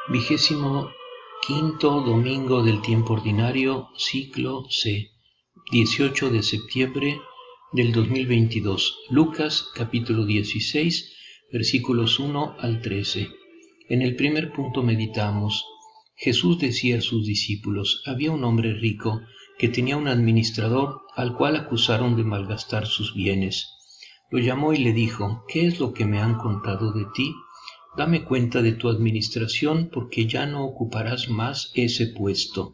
25º domingo del tiempo ordinario, ciclo C, 18 de septiembre del 2022. Lucas capítulo 16, versículos 1 al 13. En el primer punto meditamos. Jesús decía a sus discípulos: había un hombre rico que tenía un administrador al cual acusaron de malgastar sus bienes. Lo llamó y le dijo: ¿qué es lo que me han contado de ti? Dame cuenta de tu administración, porque ya no ocuparás más ese puesto.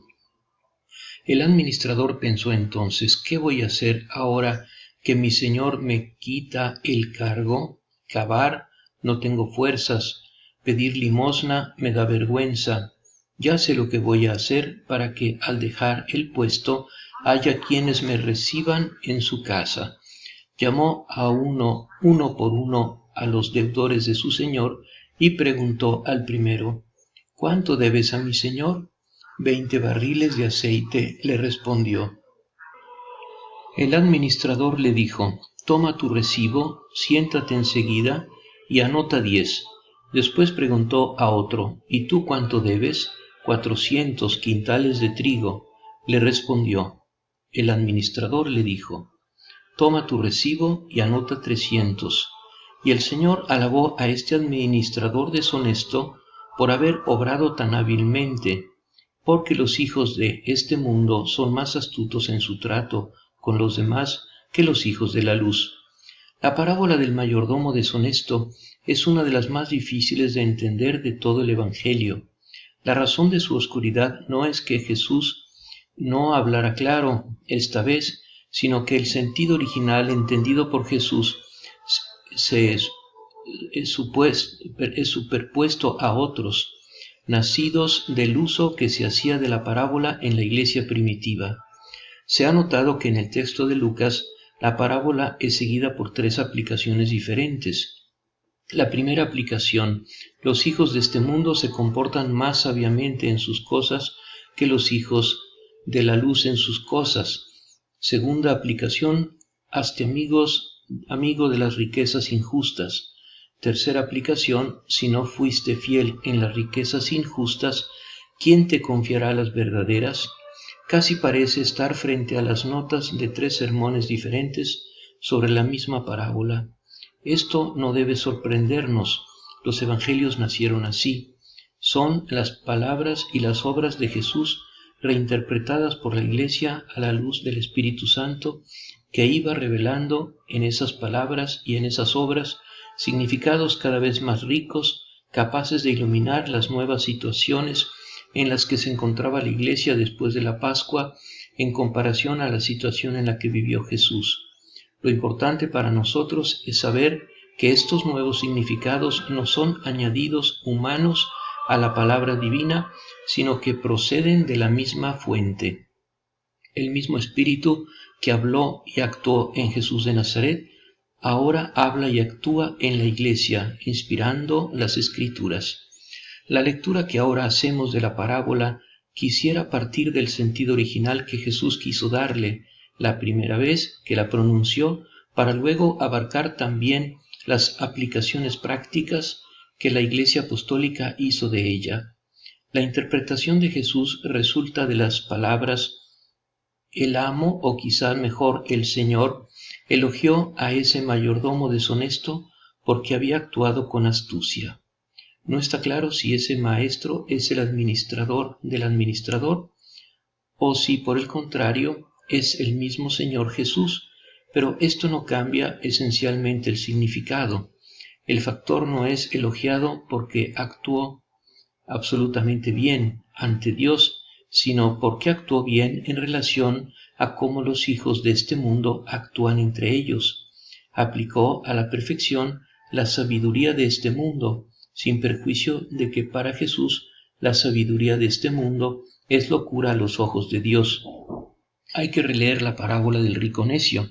El administrador pensó entonces: ¿qué voy a hacer ahora que mi señor me quita el cargo? Cavar, no tengo fuerzas; pedir limosna me da vergüenza. Ya sé lo que voy a hacer para que al dejar el puesto haya quienes me reciban en su casa. Llamó a uno por uno a los deudores de su señor y preguntó al primero: ¿cuánto debes a mi señor? 20 barriles de aceite, le respondió. El administrador le dijo: toma tu recibo, siéntate enseguida y anota 10. Después preguntó a otro: ¿y tú cuánto debes? 400 quintales de trigo, le respondió. El administrador le dijo: toma tu recibo y anota 300. Y el Señor alabó a este administrador deshonesto por haber obrado tan hábilmente, porque los hijos de este mundo son más astutos en su trato con los demás que los hijos de la luz. La parábola del mayordomo deshonesto es una de las más difíciles de entender de todo el Evangelio. La razón de su oscuridad no es que Jesús no hablara claro esta vez, sino que el sentido original entendido por Jesús es superpuesto a otros, nacidos del uso que se hacía de la parábola en la iglesia primitiva. Se ha notado que en el texto de Lucas la parábola es seguida por 3 aplicaciones diferentes. La primera aplicación: los hijos de este mundo se comportan más sabiamente en sus cosas que los hijos de la luz en sus cosas. Segunda aplicación: hazte amigo de las riquezas injustas. Tercera aplicación: si no fuiste fiel en las riquezas injustas, ¿quién te confiará las verdaderas? Casi parece estar frente a las notas de 3 sermones diferentes sobre la misma parábola. Esto no debe sorprendernos. Los evangelios nacieron así. Son las palabras y las obras de Jesús reinterpretadas por la Iglesia a la luz del Espíritu Santo, que iba revelando en esas palabras y en esas obras significados cada vez más ricos, capaces de iluminar las nuevas situaciones en las que se encontraba la Iglesia después de la Pascua en comparación a la situación en la que vivió Jesús. Lo importante para nosotros es saber que estos nuevos significados no son añadidos humanos a la palabra divina, sino que proceden de la misma fuente. El mismo Espíritu que habló y actuó en Jesús de Nazaret, ahora habla y actúa en la Iglesia, inspirando las Escrituras. La lectura que ahora hacemos de la parábola quisiera partir del sentido original que Jesús quiso darle la primera vez que la pronunció, para luego abarcar también las aplicaciones prácticas que la Iglesia Apostólica hizo de ella. La interpretación de Jesús resulta de las palabras: el amo, o quizá mejor el Señor, elogió a ese mayordomo deshonesto porque había actuado con astucia. No está claro si ese maestro es el administrador del administrador, o si por el contrario es el mismo Señor Jesús, pero esto no cambia esencialmente el significado. El factor no es elogiado porque actuó absolutamente bien ante Dios, sino porque actuó bien en relación a cómo los hijos de este mundo actúan entre ellos. Aplicó a la perfección la sabiduría de este mundo, sin perjuicio de que para Jesús la sabiduría de este mundo es locura a los ojos de Dios. Hay que releer la parábola del rico necio.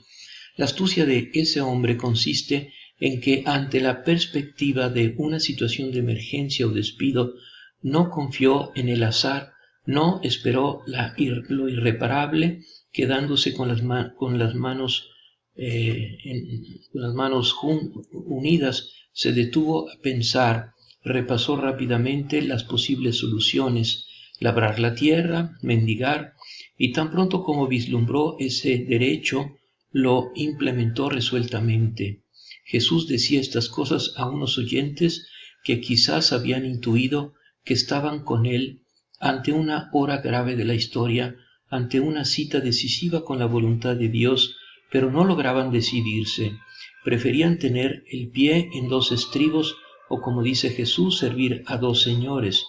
La astucia de ese hombre consiste en que ante la perspectiva de una situación de emergencia o despido, no confió en el azar, no esperó lo irreparable, quedándose con las manos unidas, se detuvo a pensar, repasó rápidamente las posibles soluciones: labrar la tierra, mendigar, y tan pronto como vislumbró ese derecho, lo implementó resueltamente. Jesús decía estas cosas a unos oyentes que quizás habían intuido que estaban con él ante una hora grave de la historia, ante una cita decisiva con la voluntad de Dios, pero no lograban decidirse. Preferían tener el pie en dos estribos, o como dice Jesús, servir a dos señores.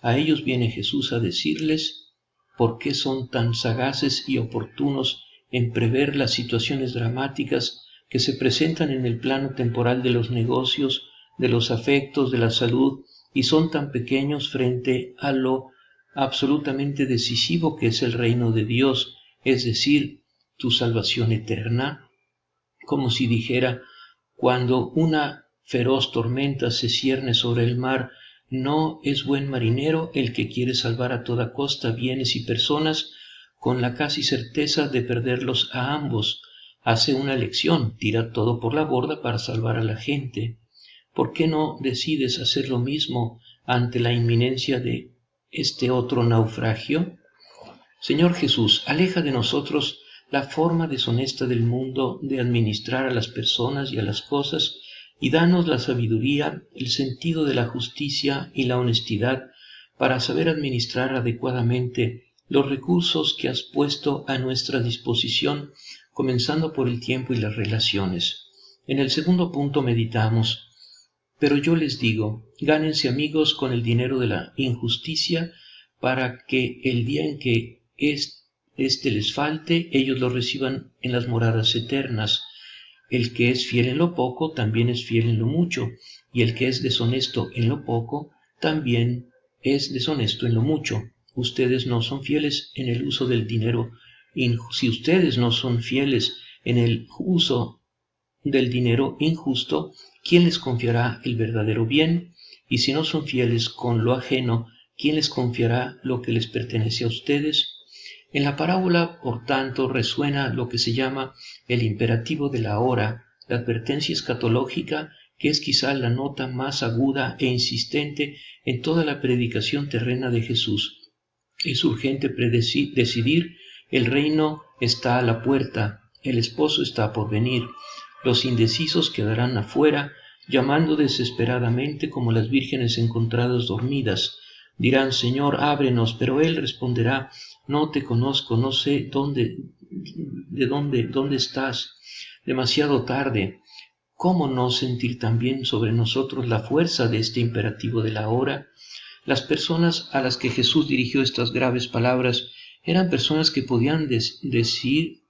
A ellos viene Jesús a decirles por qué son tan sagaces y oportunos en prever las situaciones dramáticas que se presentan en el plano temporal de los negocios, de los afectos, de la salud, y son tan pequeños frente a lo absolutamente decisivo que es el reino de Dios, es decir, tu salvación eterna. Como si dijera: cuando una feroz tormenta se cierne sobre el mar, no es buen marinero el que quiere salvar a toda costa bienes y personas con la casi certeza de perderlos a ambos. Hace una elección, tira todo por la borda para salvar a la gente. ¿Por qué no decides hacer lo mismo ante la inminencia de este otro naufragio? Señor Jesús, aleja de nosotros la forma deshonesta del mundo de administrar a las personas y a las cosas, y danos la sabiduría, el sentido de la justicia y la honestidad para saber administrar adecuadamente los recursos que has puesto a nuestra disposición, comenzando por el tiempo y las relaciones. En el segundo punto meditamos: pero yo les digo, gánense amigos con el dinero de la injusticia, para que el día en que éste les falte, ellos lo reciban en las moradas eternas. El que es fiel en lo poco, también es fiel en lo mucho, y el que es deshonesto en lo poco, también es deshonesto en lo mucho. Ustedes no son fieles en el uso del dinero. Si ustedes no son fieles en el uso del dinero injusto, ¿quién les confiará el verdadero bien? Y si no son fieles con lo ajeno, ¿quién les confiará lo que les pertenece a ustedes? En la parábola, por tanto, resuena lo que se llama el imperativo de la hora, la advertencia escatológica, que es quizá la nota más aguda e insistente en toda la predicación terrena de Jesús. Es urgente decidir: el reino está a la puerta, el esposo está por venir. Los indecisos quedarán afuera, llamando desesperadamente como las vírgenes encontradas dormidas. Dirán: Señor, ábrenos, pero él responderá: no te conozco, no sé dónde estás. Demasiado tarde. ¿Cómo no sentir también sobre nosotros la fuerza de este imperativo de la hora? Las personas a las que Jesús dirigió estas graves palabras eran personas que podían decir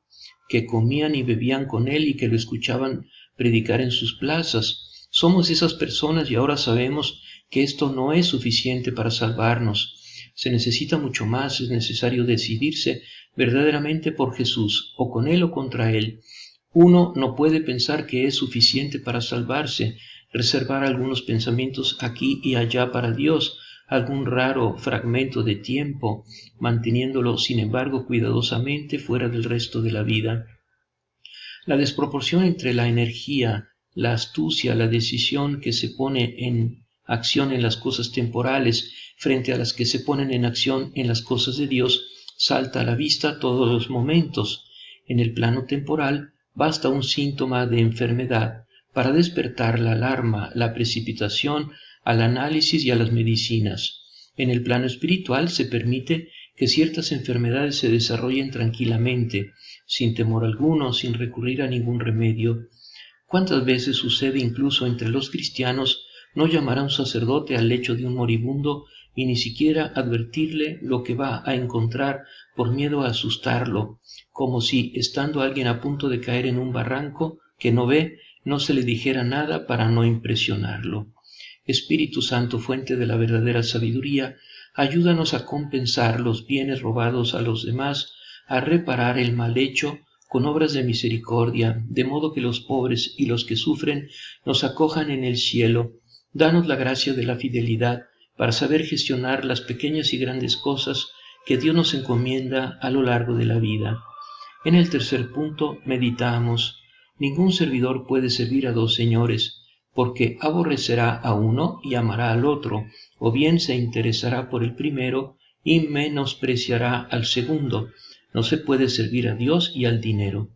que comían y bebían con él y que lo escuchaban predicar en sus plazas. Somos esas personas y ahora sabemos que esto no es suficiente para salvarnos. Se necesita mucho más, es necesario decidirse verdaderamente por Jesús, o con él o contra él. Uno no puede pensar que es suficiente para salvarse, reservar algunos pensamientos aquí y allá para Dios, algún raro fragmento de tiempo, manteniéndolo sin embargo cuidadosamente fuera del resto de la vida. La desproporción entre la energía, la astucia, la decisión que se pone en acción en las cosas temporales frente a las que se ponen en acción en las cosas de Dios salta a la vista todos los momentos. En el plano temporal basta un síntoma de enfermedad para despertar la alarma, la precipitación, al análisis y a las medicinas. En el plano espiritual se permite que ciertas enfermedades se desarrollen tranquilamente, sin temor alguno, sin recurrir a ningún remedio. ¿Cuántas veces sucede incluso entre los cristianos no llamar a un sacerdote al lecho de un moribundo y ni siquiera advertirle lo que va a encontrar por miedo a asustarlo, como si, estando alguien a punto de caer en un barranco que no ve, no se le dijera nada para no impresionarlo? Espíritu Santo, fuente de la verdadera sabiduría, ayúdanos a compensar los bienes robados a los demás, a reparar el mal hecho con obras de misericordia, de modo que los pobres y los que sufren nos acojan en el cielo. Danos la gracia de la fidelidad para saber gestionar las pequeñas y grandes cosas que Dios nos encomienda a lo largo de la vida. En el tercer punto meditamos: ningún servidor puede servir a dos señores, porque aborrecerá a uno y amará al otro, o bien se interesará por el primero y menospreciará al segundo. No se puede servir a Dios y al dinero.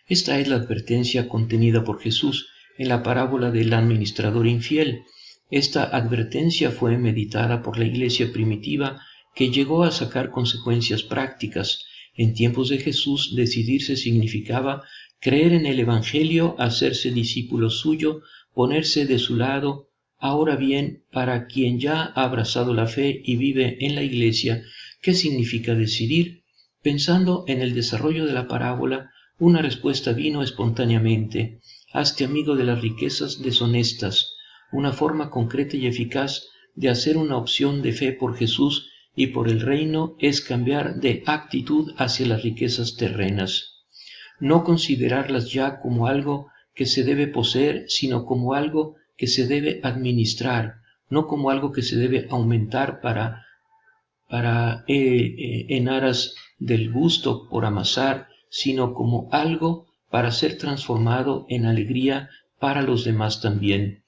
Esta es la advertencia contenida por Jesús en la parábola del administrador infiel. Esta advertencia fue meditada por la iglesia primitiva, que llegó a sacar consecuencias prácticas. En tiempos de Jesús, decidirse significaba creer en el Evangelio, hacerse discípulo suyo, ponerse de su lado. Ahora bien, para quien ya ha abrazado la fe y vive en la iglesia, ¿qué significa decidir? Pensando en el desarrollo de la parábola, una respuesta vino espontáneamente: hazte amigo de las riquezas deshonestas. Una forma concreta y eficaz de hacer una opción de fe por Jesús y por el reino es cambiar de actitud hacia las riquezas terrenas. No considerarlas ya como algo que se debe poseer, sino como algo que se debe administrar, no como algo que se debe aumentar en aras del gusto por amasar, sino como algo para ser transformado en alegría para los demás también.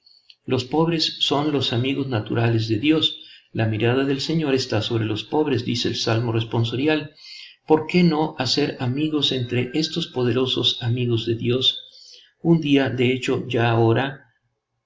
Los pobres son los amigos naturales de Dios. La mirada del Señor está sobre los pobres, dice el Salmo responsorial. ¿Por qué no hacer amigos entre estos poderosos amigos de Dios? Un día, de hecho, ya ahora,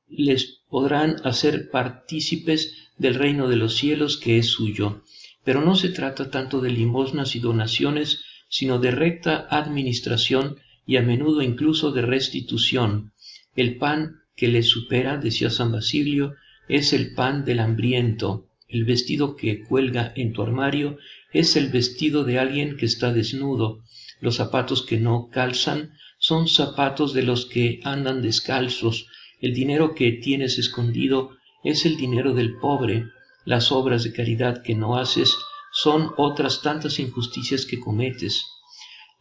les podrán hacer partícipes del reino de los cielos que es suyo. Pero no se trata tanto de limosnas y donaciones, sino de recta administración y a menudo incluso de restitución. El pan que les supera, decía San Basilio, es el pan del hambriento. El vestido que cuelga en tu armario es el vestido de alguien que está desnudo. Los zapatos que no calzan son zapatos de los que andan descalzos. El dinero que tienes escondido es el dinero del pobre. Las obras de caridad que no haces son otras tantas injusticias que cometes.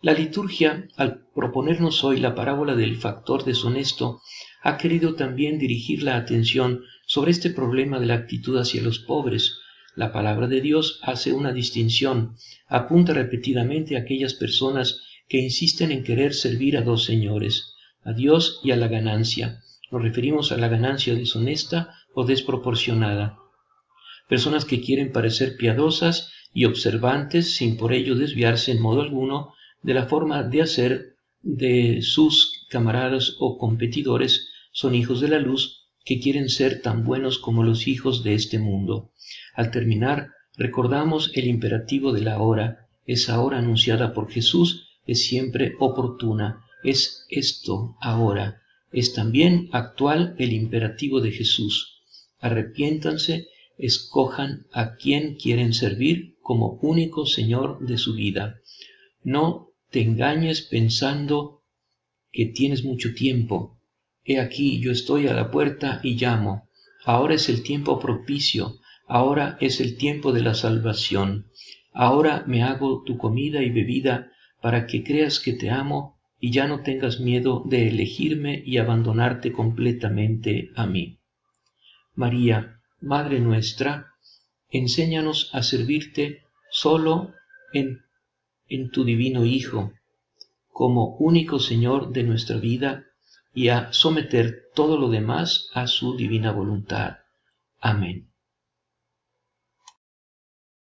La liturgia, al proponernos hoy la parábola del factor deshonesto, ha querido también dirigir la atención sobre este problema de la actitud hacia los pobres. La palabra de Dios hace una distinción, apunta repetidamente a aquellas personas que insisten en querer servir a dos señores, a Dios y a la ganancia. Nos referimos a la ganancia deshonesta o desproporcionada. Personas que quieren parecer piadosas y observantes sin por ello desviarse en modo alguno de la forma de hacer de sus camaradas o competidores. Son hijos de la luz que quieren ser tan buenos como los hijos de este mundo. Al terminar, recordamos el imperativo de la hora. Esa hora anunciada por Jesús es siempre oportuna. Es esto ahora. Es también actual el imperativo de Jesús. Arrepiéntanse, escojan a quien quieren servir como único Señor de su vida. No te engañes pensando que tienes mucho tiempo. He aquí, yo estoy a la puerta y llamo. Ahora es el tiempo propicio, ahora es el tiempo de la salvación. Ahora me hago tu comida y bebida para que creas que te amo y ya no tengas miedo de elegirme y abandonarte completamente a mí. María, Madre nuestra, enséñanos a servirte solo en tu divino Hijo, como único Señor de nuestra vida, y a someter todo lo demás a su divina voluntad. Amén.